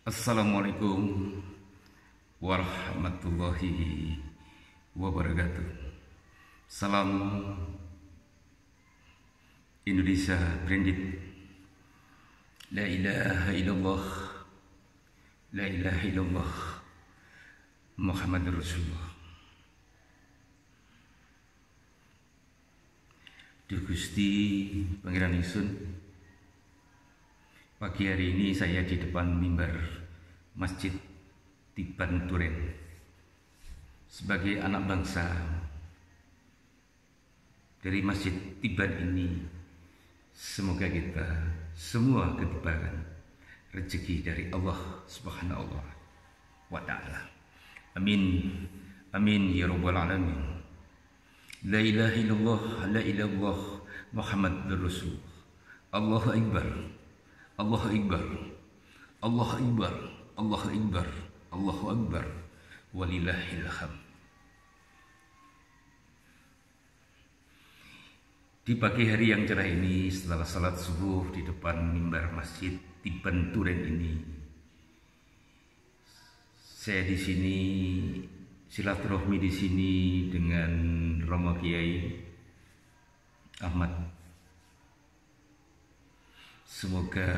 Assalamualaikum warahmatullahi wabarakatuh. Salam Indonesia Branded. La ilaha illallah, la ilaha illallah, Muhammad Rasulullah. Duh Gusti Pangeran Ingsun, pagi hari ini saya di depan mimbar Masjid Tiban Duren sebagai anak bangsa. Dari Masjid Tiban ini semoga kita semua ketibakan rezeki dari Allah Subhanahu wa ta'ala. Amin, amin ya rabbal alamin. La ilaha illallah, la ilaha illallah, Muhammad Rasulullah. Allahu Akbar, Allahu Akbar, Allahu Akbar, Allahu Akbar, Allahu Akbar, walillahil hamd. Di pagi hari yang cerah ini, setelah salat subuh di depan mimbar Masjid Tiban Duren ini, saya di sini silaturahmi di sini dengan Romo Kiai Ahmad. Semoga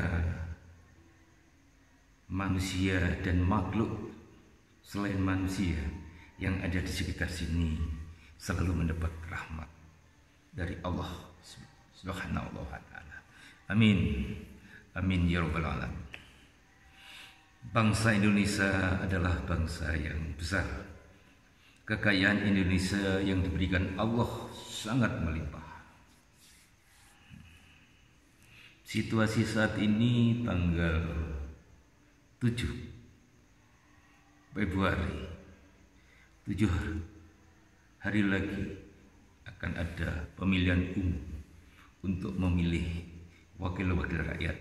manusia dan makhluk selain manusia yang ada di sekitar sini selalu mendapat rahmat dari Allah Subhanahu wa ta'ala. Amin, amin ya rabbal alamin. Bangsa Indonesia adalah bangsa yang besar. Kekayaan Indonesia yang diberikan Allah sangat melimpah. Situasi saat ini tanggal 7 Februari, 7 hari lagi akan ada pemilihan umum untuk memilih wakil-wakil rakyat,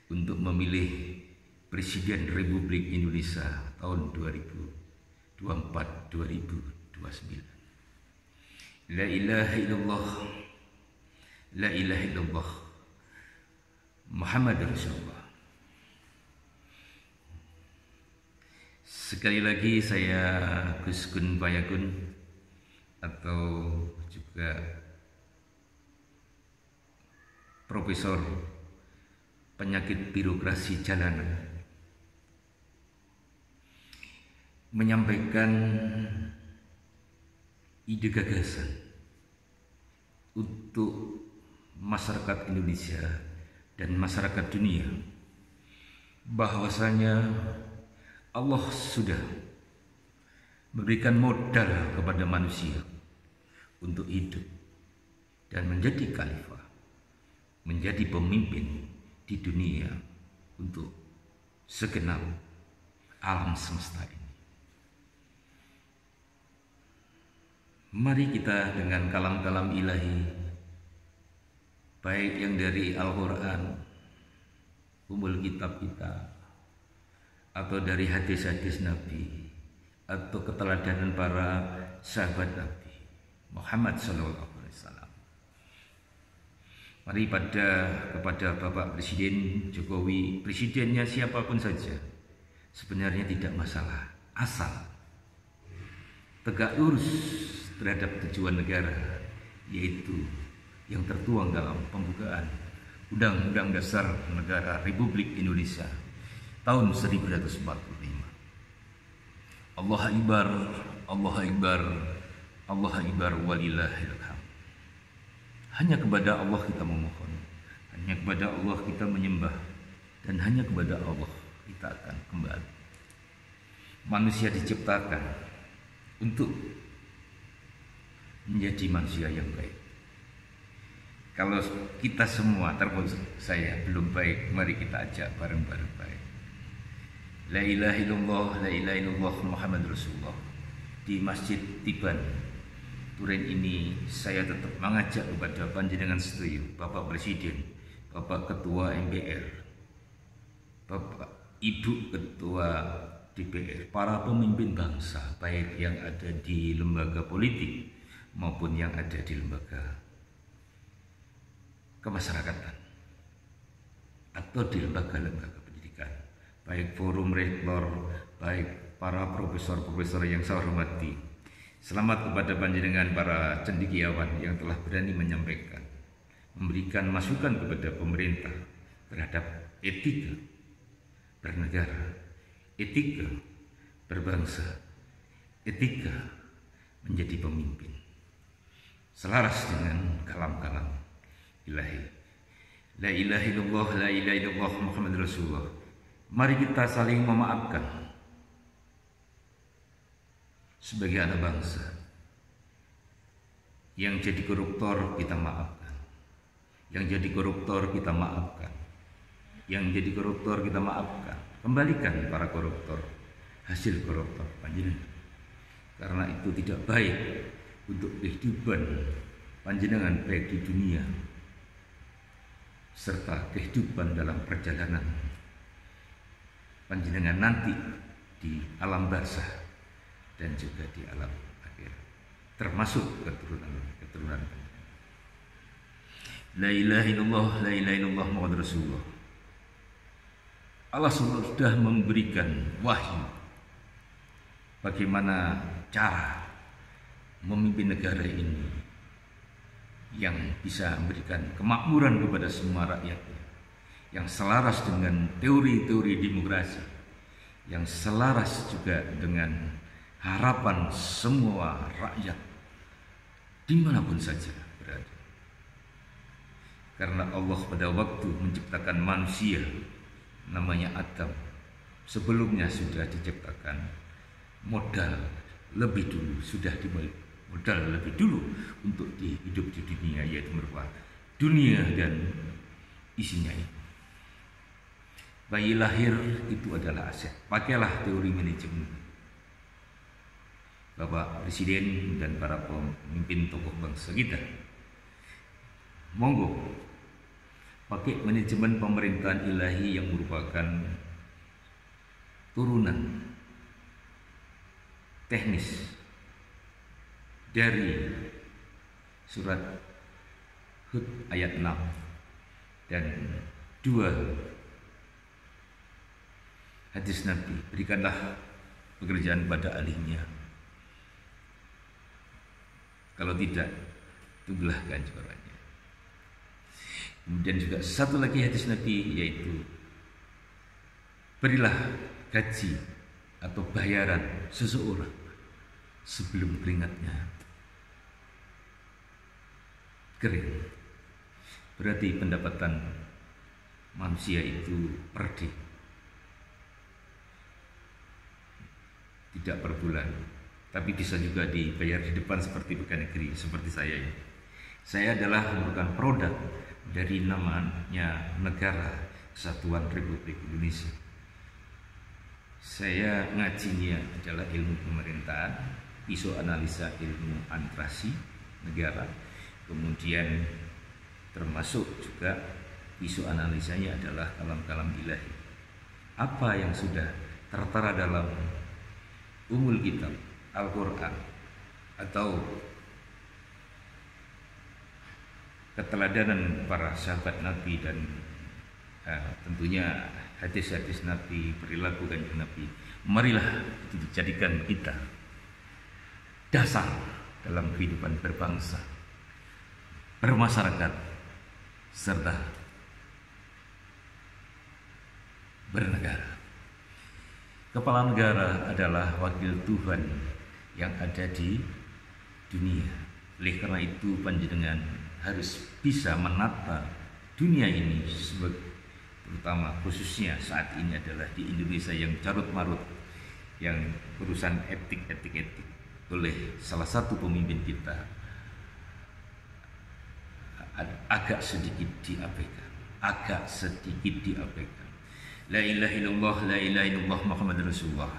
untuk memilih Presiden Republik Indonesia tahun 2024-2029. La ilaha illallah, la ilaha illallah, Muhammad Rasulullah. Sekali lagi saya Gus Gun Fayakun atau juga Profesor Penyakit Birokrasi Jalanan menyampaikan ide gagasan untuk masyarakat Indonesia dan masyarakat dunia, bahwasanya Allah sudah memberikan modal kepada manusia untuk hidup dan menjadi khalifah, menjadi pemimpin di dunia untuk segenap alam semesta ini. Mari kita dengan kalam-kalam ilahi, baik yang dari Al-Quran, umul kitab kita, atau dari hadis-hadis Nabi, atau keteladanan para sahabat Nabi Muhammad SAW. Mari kepada Bapak Presiden Jokowi, presidennya siapapun saja, sebenarnya tidak masalah, asal tegak lurus terhadap tujuan negara, yaitu yang tertuang dalam pembukaan Undang-Undang Dasar Negara Republik Indonesia tahun 1945. Allah Akbar, Allah Akbar, Allah Akbar, walillahil hamd. Hanya kepada Allah kita memohon, hanya kepada Allah kita menyembah, dan hanya kepada Allah kita akan kembali. Manusia diciptakan untuk menjadi manusia yang baik. Kalau kita semua, termasuk saya, belum baik, mari kita ajak bareng-bareng baik. La ilaha illallah, la ilaha illallah, Muhammad Rasulullah. Di Masjid Tiban Duren ini saya tetap mengajak kepada panjenengan setuju, Bapak Presiden, Bapak Ketua MPR, Bapak Ibu Ketua DPR, para pemimpin bangsa, baik yang ada di lembaga politik maupun yang ada di lembaga kemasyarakatan atau di lembaga-lembaga pendidikan, baik forum rektor, baik para profesor-profesor yang saya hormati. Selamat kepada panjenengan para cendekiawan yang telah berani menyampaikan, memberikan masukan kepada pemerintah terhadap etika bernegara, etika berbangsa, etika menjadi pemimpin. Selaras dengan kalam-kalam ilahi. La ilaha illallah, la ilaha illallah, Muhammad Rasulullah. Mari kita saling memaafkan sebagai anak bangsa. Yang jadi koruptor kita maafkan. Yang jadi koruptor kita maafkan. Yang jadi koruptor kita maafkan. Kembalikan para koruptor hasil koruptor panjenengan. Karena itu tidak baik untuk kehidupan panjenengan baik di dunia serta kehidupan dalam perjalanan panjenengan nanti di alam barzah dan juga di alam akhir, termasuk keturunan. La ilaha illallah, la ilaha illallah, Muhammad Rasulullah. Allah sudah memberikan wahyu bagaimana cara memimpin negara ini yang bisa memberikan kemakmuran kepada semua rakyatnya, yang selaras dengan teori-teori demokrasi, yang selaras juga dengan harapan semua rakyat dimanapun saja berada. Karena Allah pada waktu menciptakan manusia namanya Adam, sebelumnya sudah diciptakan modal lebih dulu, sudah dimulai modal lebih dulu untuk hidup di dunia, yaitu merupakan dunia dan isinya itu. Bayi lahir itu adalah aset. Pakailah teori manajemen Bapak Presiden dan para pemimpin tokoh bangsa kita. Monggo pakai manajemen pemerintahan ilahi yang merupakan turunan teknis dari surat Hud ayat 6 dan 2 hadis Nabi. Berikanlah pekerjaan pada ahlinya, kalau tidak tunggulah kehancurannya. Kemudian juga satu lagi hadis Nabi, yaitu berilah gaji atau bayaran seseorang sebelum keringatnya kering. Berarti pendapatan manusia itu per day, tidak per bulan, tapi bisa juga dibayar di depan seperti pegawai negeri seperti saya ini. Saya adalah merupakan produk dari namanya Negara Kesatuan Republik Indonesia. Saya ngajinya adalah ilmu pemerintahan, isu analisa ilmu administrasi negara, kemudian termasuk juga isu analisanya adalah kalam-kalam ilahi. Apa yang sudah tertera dalam umul kitab Al-Quran atau keteladanan para sahabat Nabi dan tentunya hadis-hadis Nabi, perilaku kanjeng Nabi, marilah itu dijadikan kita dasar dalam kehidupan berbangsa, bermasyarakat, serta bernegara. Kepala negara adalah wakil Tuhan yang ada di dunia. Oleh karena itu panjenengan harus bisa menata dunia ini, terutama khususnya saat ini adalah di Indonesia yang carut marut, yang urusan etik oleh salah satu pemimpin kita agak sedikit diabaikan. La ilaha illallah, la ilaha illallah, Muhammad Rasulullah.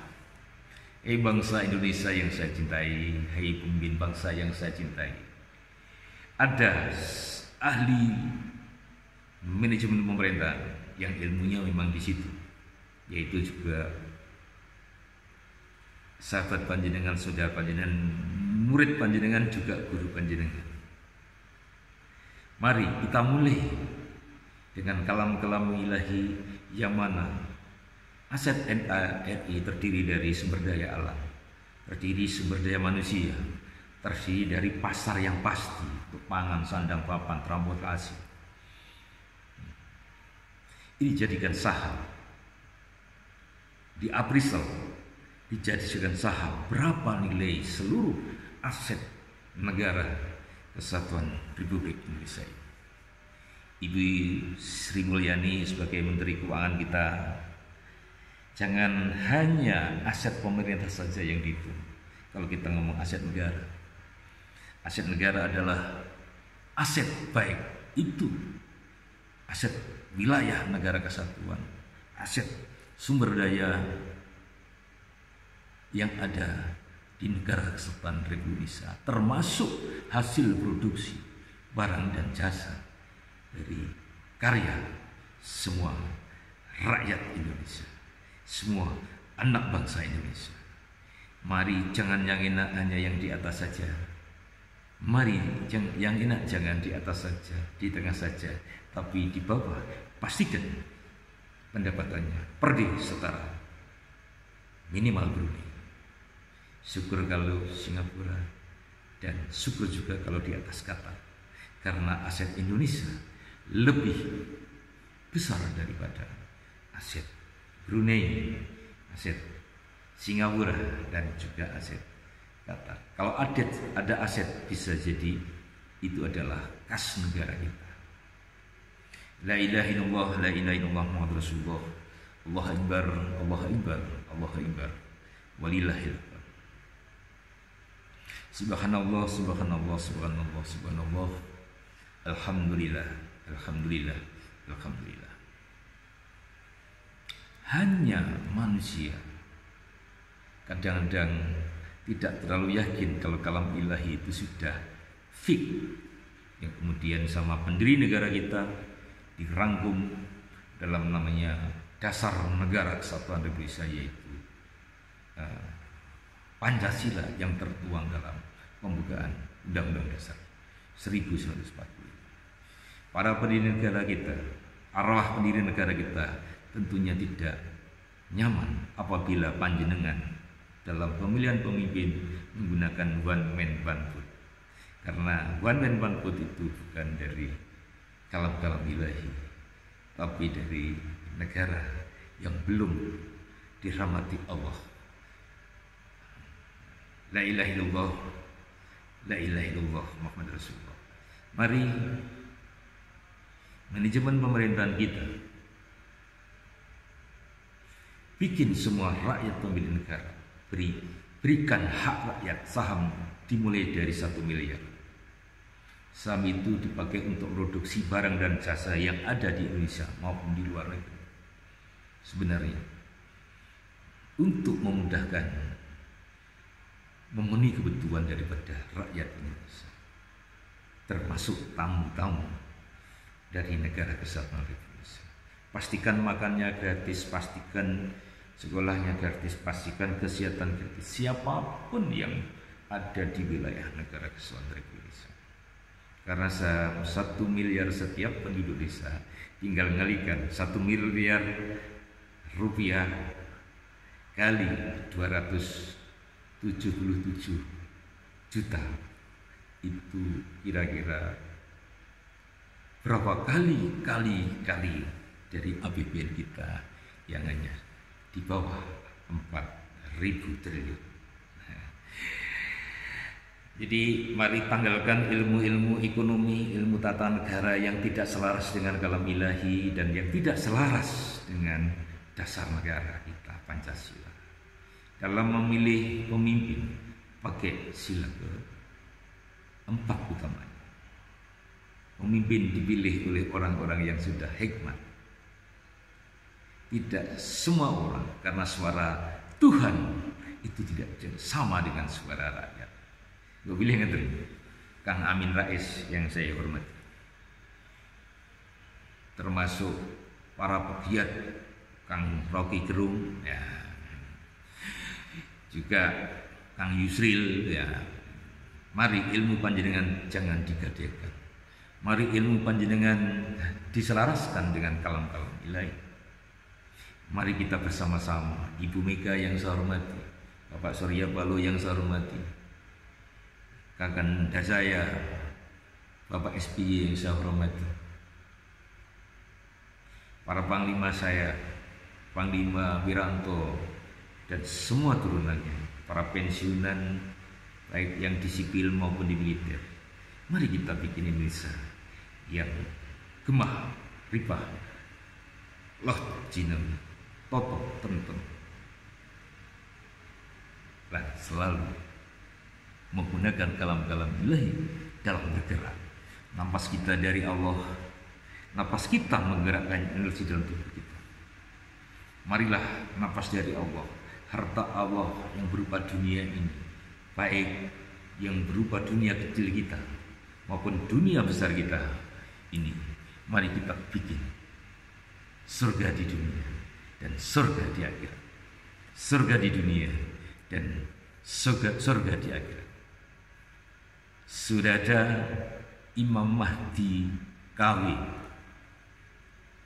Bangsa Indonesia yang saya cintai, hai pemimpin bangsa yang saya cintai, ada ahli manajemen pemerintahan yang ilmunya memang di situ, yaitu juga sahabat panjenengan, saudara panjenengan, murid panjenengan, juga guru panjenengan. Mari kita mulai dengan kalam-kalam ilahi yang mana Aset NKRI terdiri dari sumber daya alam, terdiri sumber daya manusia, terdiri dari pasar yang pasti untuk pangan, sandang, papan, transportasi. Ini dijadikan saham, di appraisal dijadikan saham berapa nilai seluruh aset negara Kesatuan Republik Indonesia. Ibu Sri Mulyani sebagai Menteri Keuangan kita, jangan hanya aset pemerintah saja yang dihitung. Kalau kita ngomong aset negara adalah aset baik itu aset wilayah negara kesatuan, aset sumber daya yang ada di negara kesatuan Republik Indonesia, termasuk hasil produksi barang dan jasa dari karya semua rakyat Indonesia, semua anak bangsa Indonesia. Mari jangan yang enak hanya yang di atas saja. Mari yang enak jangan di atas saja, di tengah saja, tapi di bawah pastikan pendapatannya per day setara minimal Brunei. Syukur kalau Singapura, dan syukur juga kalau di atas Qatar, karena aset Indonesia lebih besar daripada aset Brunei, aset Singapura, dan juga aset Qatar. Kalau ada aset, bisa jadi itu adalah kas negara kita. La ilaha illallah, la ilaha illallah Muhammad Rasulullah. Allah akbar, Allah akbar, Allah akbar. Walillahil hamd. Subhanallah, subhanallah, subhanallah, subhanallah. Alhamdulillah, alhamdulillah, alhamdulillah. Hanya manusia kadang-kadang tidak terlalu yakin kalau kalam ilahi itu sudah fix, yang kemudian sama pendiri negara kita dirangkum dalam namanya dasar negara kesatuan Republik Indonesia, yaitu Pancasila yang tertuang dalam pembukaan Undang-Undang Dasar 1945. Para pendiri negara kita, arwah pendiri negara kita tentunya tidak nyaman apabila panjenengan dalam pemilihan pemimpin menggunakan one man one vote. Karena one man one vote itu bukan dari kalam-kalam ilahi, tapi dari negara yang belum dirahmati Allah. La ilaha illallah, la ilaha illallah Muhammad Rasulullah. Mari manajemen pemerintahan kita bikin semua rakyat pemilik negara, berikan hak rakyat saham dimulai dari 1 miliar. Saham itu dipakai untuk produksi barang dan jasa yang ada di Indonesia maupun di luar negeri. Sebenarnya untuk memudahkan memenuhi kebutuhan daripada rakyat Indonesia, termasuk tamu-tamu dari negara kesatuan Republik Indonesia. Pastikan makannya gratis, pastikan sekolahnya gratis, pastikan kesehatan gratis, siapapun yang ada di wilayah negara kesatuan Republik Indonesia. Karena 1 miliar setiap penduduk desa, tinggal ngalikan 1 miliar rupiah kali 277 juta, itu kira-kira berapa kali dari APBN kita yang hanya di bawah 4.000 triliun. Jadi mari tanggalkan ilmu-ilmu ekonomi, ilmu tata negara yang tidak selaras dengan kalam ilahi dan yang tidak selaras dengan dasar negara kita, Pancasila. Dalam memilih pemimpin, pakai sila ke-4 utamanya. Pemimpin dipilih oleh orang-orang yang sudah hikmat. Tidak semua orang, karena suara Tuhan itu tidak sama dengan suara rakyat. Gue pilih ngerti Kang Amin Rais yang saya hormati, termasuk para pegiat Kang Rocky Gerung, ya, juga Kang Yusril, ya. Mari ilmu panjenengan jangan digadekan. Mari ilmu panjenengan diselaraskan dengan kalam-kalam ilahi. Mari kita bersama-sama, Ibu Mega yang saya hormati, Bapak Surya Paloh yang saya hormati, Kakanda saya, Bapak SBY yang saya hormati, para panglima saya, Panglima Wiranto, dan semua turunannya, para pensiunan, baik yang di sipil maupun di militer. Mari kita bikin Indonesia yang gemah, ripah, loh jinem, toto, tentu, dan selalu menggunakan kalam-kalam ilahi dalam bergerak. Napas kita dari Allah, napas kita menggerakkan energi dalam tubuh kita. Marilah napas dari Allah, harta Allah yang berupa dunia ini, baik yang berupa dunia kecil kita maupun dunia besar kita ini, mari kita bikin surga di dunia dan surga di akhirat. Surga di dunia dan surga di akhirat. Sudah ada Imam Mahdi KW,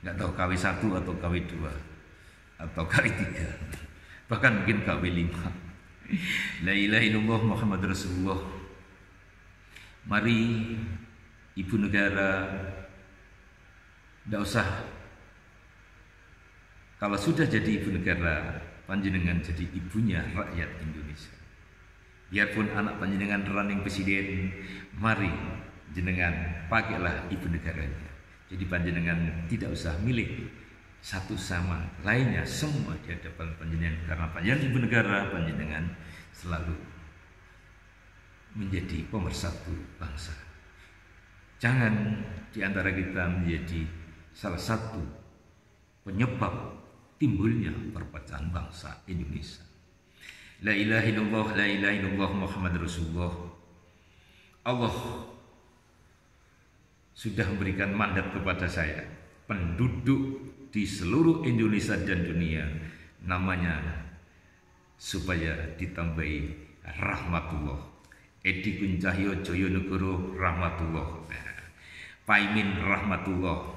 nggak tahu KW 1 atau KW 2 atau KW 3, bahkan mungkin KW 5. La ilaha illallah Muhammad Rasulullah. Mari Ibu Negara, tidak usah, kalau sudah jadi Ibu Negara, panjenengan jadi ibunya rakyat Indonesia. Biarpun anak panjenengan running presiden, mari jenengan pakailah Ibu Negaranya. Jadi panjenengan tidak usah milih satu sama lainnya, semua di hadapan panjenengan, karena panjenengan Ibu Negara, panjenengan selalu menjadi pemersatu bangsa. Jangan di antara kita menjadi salah satu penyebab timbulnya perpecahan bangsa Indonesia. La ilaha illallah, la ilaha illallah Muhammad Rasulullah. Allah sudah memberikan mandat kepada saya, penduduk di seluruh Indonesia dan dunia, namanya supaya ditambahi rahmatullah. Edi Kuncahyo Joyonegoro rahmatullah, Paimin rahmatullah,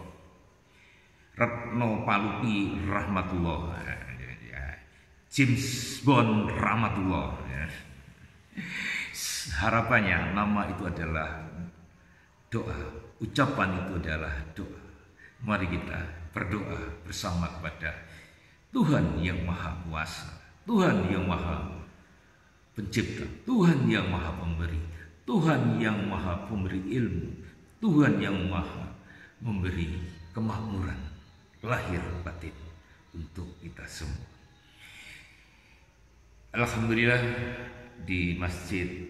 Retno Palupi rahmatullah, James Bond rahmatullah. Harapannya nama itu adalah doa, ucapan itu adalah doa. Mari kita berdoa bersama kepada Tuhan yang Maha Kuasa, Tuhan yang Maha Pencipta, Tuhan yang Maha Pemberi, Tuhan yang Maha Pemberi ilmu, Tuhan yang Maha memberi kemakmuran lahir batin untuk kita semua. Alhamdulillah, di Masjid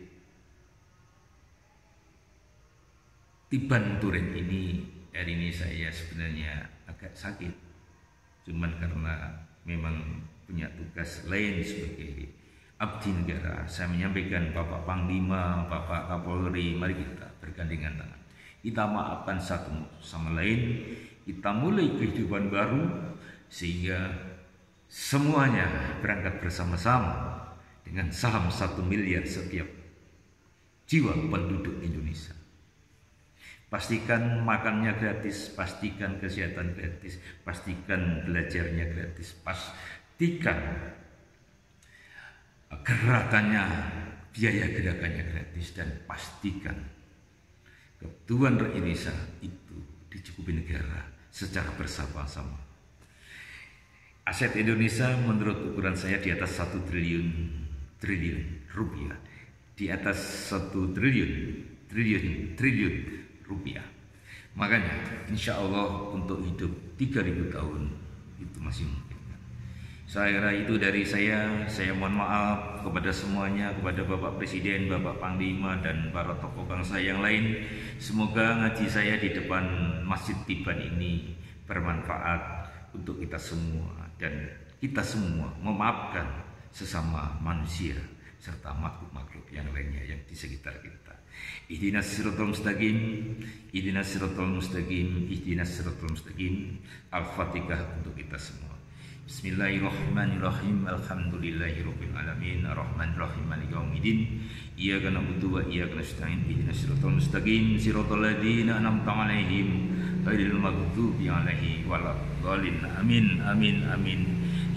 Tiban Turen ini, hari ini saya sebenarnya agak sakit, cuman karena memang punya tugas lain sebagai abdi negara. Saya menyampaikan Bapak Panglima, Bapak Kapolri, mari kita bergandengan tangan, kita maafkan satu sama lain, kita mulai kehidupan baru sehingga semuanya berangkat bersama-sama dengan saham 1 miliar setiap jiwa penduduk Indonesia. Pastikan makannya gratis, pastikan kesehatan gratis, pastikan belajarnya gratis, pastikan gerakannya, biaya gerakannya gratis, dan pastikan kebutuhan rakyat Indonesia itu dicukupi negara secara bersama-sama. Aset Indonesia menurut ukuran saya di atas 1 triliun rupiah, di atas 1 triliun rupiah. Makanya insya Allah untuk hidup 3000 tahun itu masih mungkin. Saya kira itu dari saya mohon maaf kepada semuanya, kepada Bapak Presiden, Bapak Panglima, dan para tokoh bangsa yang lain. Semoga ngaji saya di depan Masjid Tiban ini bermanfaat untuk kita semua, dan kita semua memaafkan sesama manusia serta makhluk-makhluk yang lainnya yang di sekitar kita. Ihdinas siratal mustaqim, ihdinas siratal mustaqim, ihdinas siratal mustaqim. Al-Fatihah untuk kita semua. Bismillahirrahmanirrahim. Alhamdulillahirabbil alamin, arrahmanirrahim, maliki yaumiddin. Iyyaka na'budu wa iyyaka nasta'in. Ihdinas siratal mustaqim, siratal ladzina an'amta 'alaihim ghairil maghdubi 'alaihim waladdallin. Amin amin amin.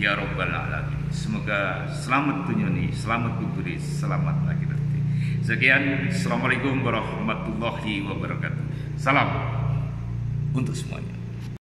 ya rabbal alamin. Semoga selamat dunia ini, selamat kuburi, selamat akhirat. Sekian, assalamualaikum warahmatullahi wabarakatuh. Salam untuk semuanya.